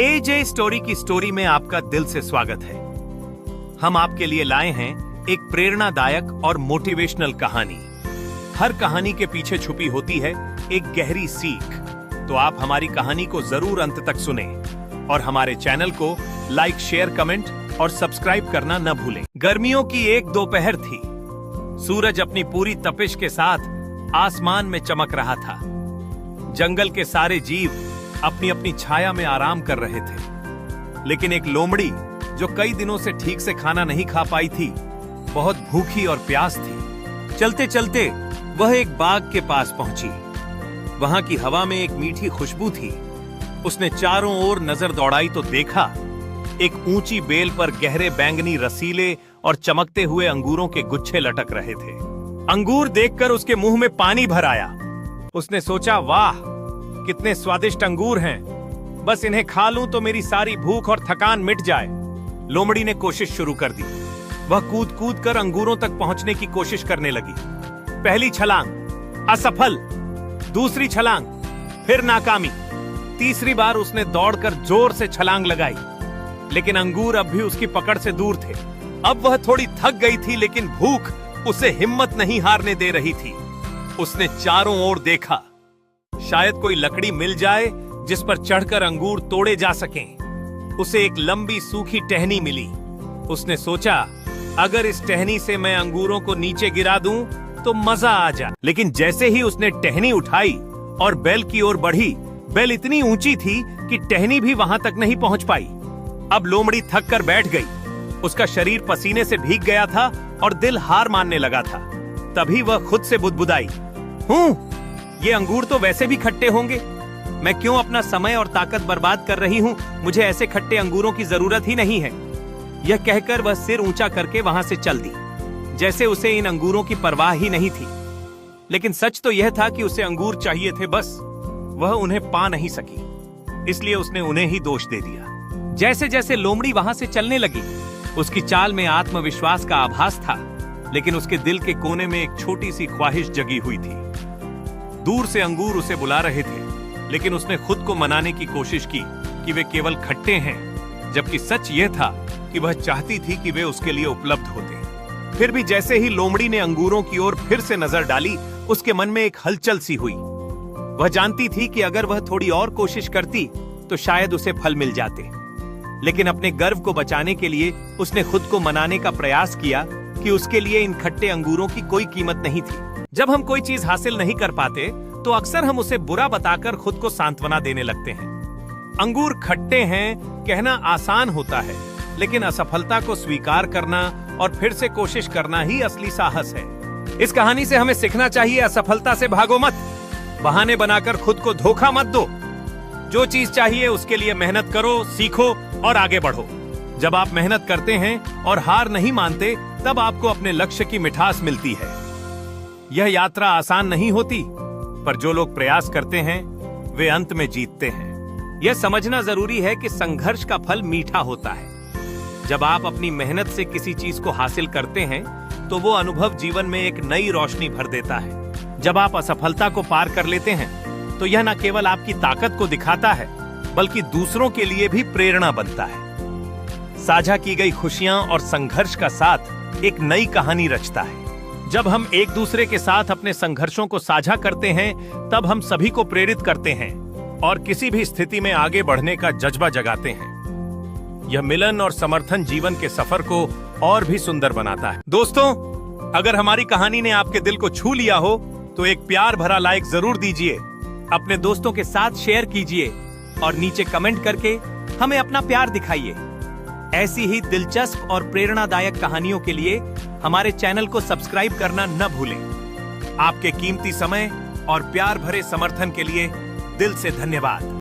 एजे story की story में आपका दिल से स्वागत है। हम आपके लिए लाए हैं एक प्रेरणादायक और मोटिवेशनल कहानी। हर कहानी के पीछे छुपी होती है एक गहरी सीख। तो आप हमारी कहानी को जरूर अंत तक सुने और हमारे चैनल को लाइक, शेयर, कमेंट और सब्सक्राइब करना न भूलें। गर्मियों की एक दोपहर थी। सूरज अपनी पूरी तपिश के साथ आसमान में चमक रहा था। जंगल के सारे जीव अपनी अपनी छाया में आराम कर रहे थे, लेकिन एक लोमड़ी जो कई दिनों से ठीक से खाना नहीं खा पाई थी, बहुत भूखी और प्यास थी। चलते चलते वह एक बाग के पास पहुंची। वहां की हवा में एक मीठी खुशबू थी। उसने चारों ओर नजर दौड़ाई तो देखा एक ऊंची बेल पर गहरे बैंगनी, रसीले और चमकते हुए अंगूरों के गुच्छे लटक रहे थे। अंगूर देखकर उसके मुंह में पानी भर आया। उसने सोचा, वाह कितने स्वादिष्ट अंगूर हैं, बस इन्हें खा लूं तो मेरी सारी भूख और थकान मिट जाए। लोमड़ी ने कोशिश शुरू कर दी। वह कूद कूद कर अंगूरों तक पहुंचने की कोशिश करने लगी। पहली छलांग असफल, दूसरी छलांग फिर नाकामी, तीसरी बार उसने दौड़कर जोर से छलांग लगाई, लेकिन अंगूर अब भी उसकी पकड़ से दूर थे। अब वह थोड़ी थक गई थी, लेकिन भूख उसे हिम्मत नहीं हारने दे रही थी। उसने चारों ओर देखा, शायद कोई लकड़ी मिल जाए जिस पर चढ़कर अंगूर तोड़े जा सकें। उसे एक लंबी सूखी टहनी मिली। उसने सोचा, अगर इस टहनी से मैं अंगूरों को नीचे गिरा दूं तो मजा आ जाए। लेकिन जैसे ही उसने टहनी उठाई और बेल की ओर बढ़ी, बेल इतनी ऊंची थी कि टहनी भी वहां तक नहीं पहुंच पाई। अब लोमड़ी थक कर बैठ गई। उसका शरीर पसीने से भीग गया था और दिल हार मानने लगा था। तभी वह खुद से बुदबुदाई, ये अंगूर तो वैसे भी खट्टे होंगे, मैं क्यों अपना समय और ताकत बर्बाद कर रही हूँ, मुझे ऐसे खट्टे अंगूरों की जरूरत ही नहीं है। यह कहकर वह सिर ऊंचा करके वहां से चल दी, जैसे उसे इन अंगूरों की परवाह ही नहीं थी। लेकिन सच तो यह था कि उसे अंगूर चाहिए थे, बस वह उन्हें पा नहीं सकी, इसलिए उसने उन्हें ही दोष दे दिया। जैसे जैसे लोमड़ी वहां से चलने लगी, उसकी चाल में आत्मविश्वास का आभास था, लेकिन उसके दिल के कोने में एक छोटी सी ख्वाहिश जगी हुई थी। दूर से अंगूर उसे बुला रहे थे, लेकिन उसने खुद को मनाने की कोशिश की कि वे केवल खट्टे हैं, जबकि सच यह था कि वह चाहती थी कि वे उसके लिए उपलब्ध होते। फिर भी जैसे ही लोमड़ी ने अंगूरों की ओर फिर से नजर डाली, उसके मन में एक हलचल सी हुई। वह जानती थी कि अगर वह थोड़ी और कोशिश करती तो शायद उसे फल मिल जाते। लेकिन अपने गर्व को बचाने के लिए उसने खुद को मनाने का प्रयास किया कि उसके लिए इन खट्टे अंगूरों की कोई कीमत नहीं थी। जब हम कोई चीज हासिल नहीं कर पाते तो अक्सर हम उसे बुरा बताकर खुद को सांत्वना देने लगते हैं। अंगूर खट्टे हैं कहना आसान होता है, लेकिन असफलता को स्वीकार करना और फिर से कोशिश करना ही असली साहस है। इस कहानी से हमें सीखना चाहिए, असफलता से भागो मत, बहाने बनाकर खुद को धोखा मत दो। जो चीज चाहिए उसके लिए मेहनत करो, सीखो और आगे बढ़ो। जब आप मेहनत करते हैं और हार नहीं मानते, तब आपको अपने लक्ष्य की मिठास मिलती है। यह यात्रा आसान नहीं होती, पर जो लोग प्रयास करते हैं वे अंत में जीतते हैं। यह समझना जरूरी है कि संघर्ष का फल मीठा होता है। जब आप अपनी मेहनत से किसी चीज को हासिल करते हैं तो वो अनुभव जीवन में एक नई रोशनी भर देता है। जब आप असफलता को पार कर लेते हैं तो यह न केवल आपकी ताकत को दिखाता है, बल्कि दूसरों के लिए भी प्रेरणा बनता है। साझा की गई खुशियां और संघर्ष का साथ एक नई कहानी रचता है। जब हम एक दूसरे के साथ अपने संघर्षों को साझा करते हैं, तब हम सभी को प्रेरित करते हैं और किसी भी स्थिति में आगे बढ़ने का जज्बा जगाते हैं। यह मिलन और समर्थन जीवन के सफर को और भी सुंदर बनाता है। दोस्तों, अगर हमारी कहानी ने आपके दिल को छू लिया हो तो एक प्यार भरा लाइक जरूर दीजिए, अपने दोस्तों के साथ शेयर कीजिए और नीचे कमेंट करके हमें अपना प्यार दिखाइए। ऐसी ही दिलचस्प और प्रेरणादायक कहानियों के लिए हमारे चैनल को सब्सक्राइब करना न भूलें। आपके कीमती समय और प्यार भरे समर्थन के लिए दिल से धन्यवाद।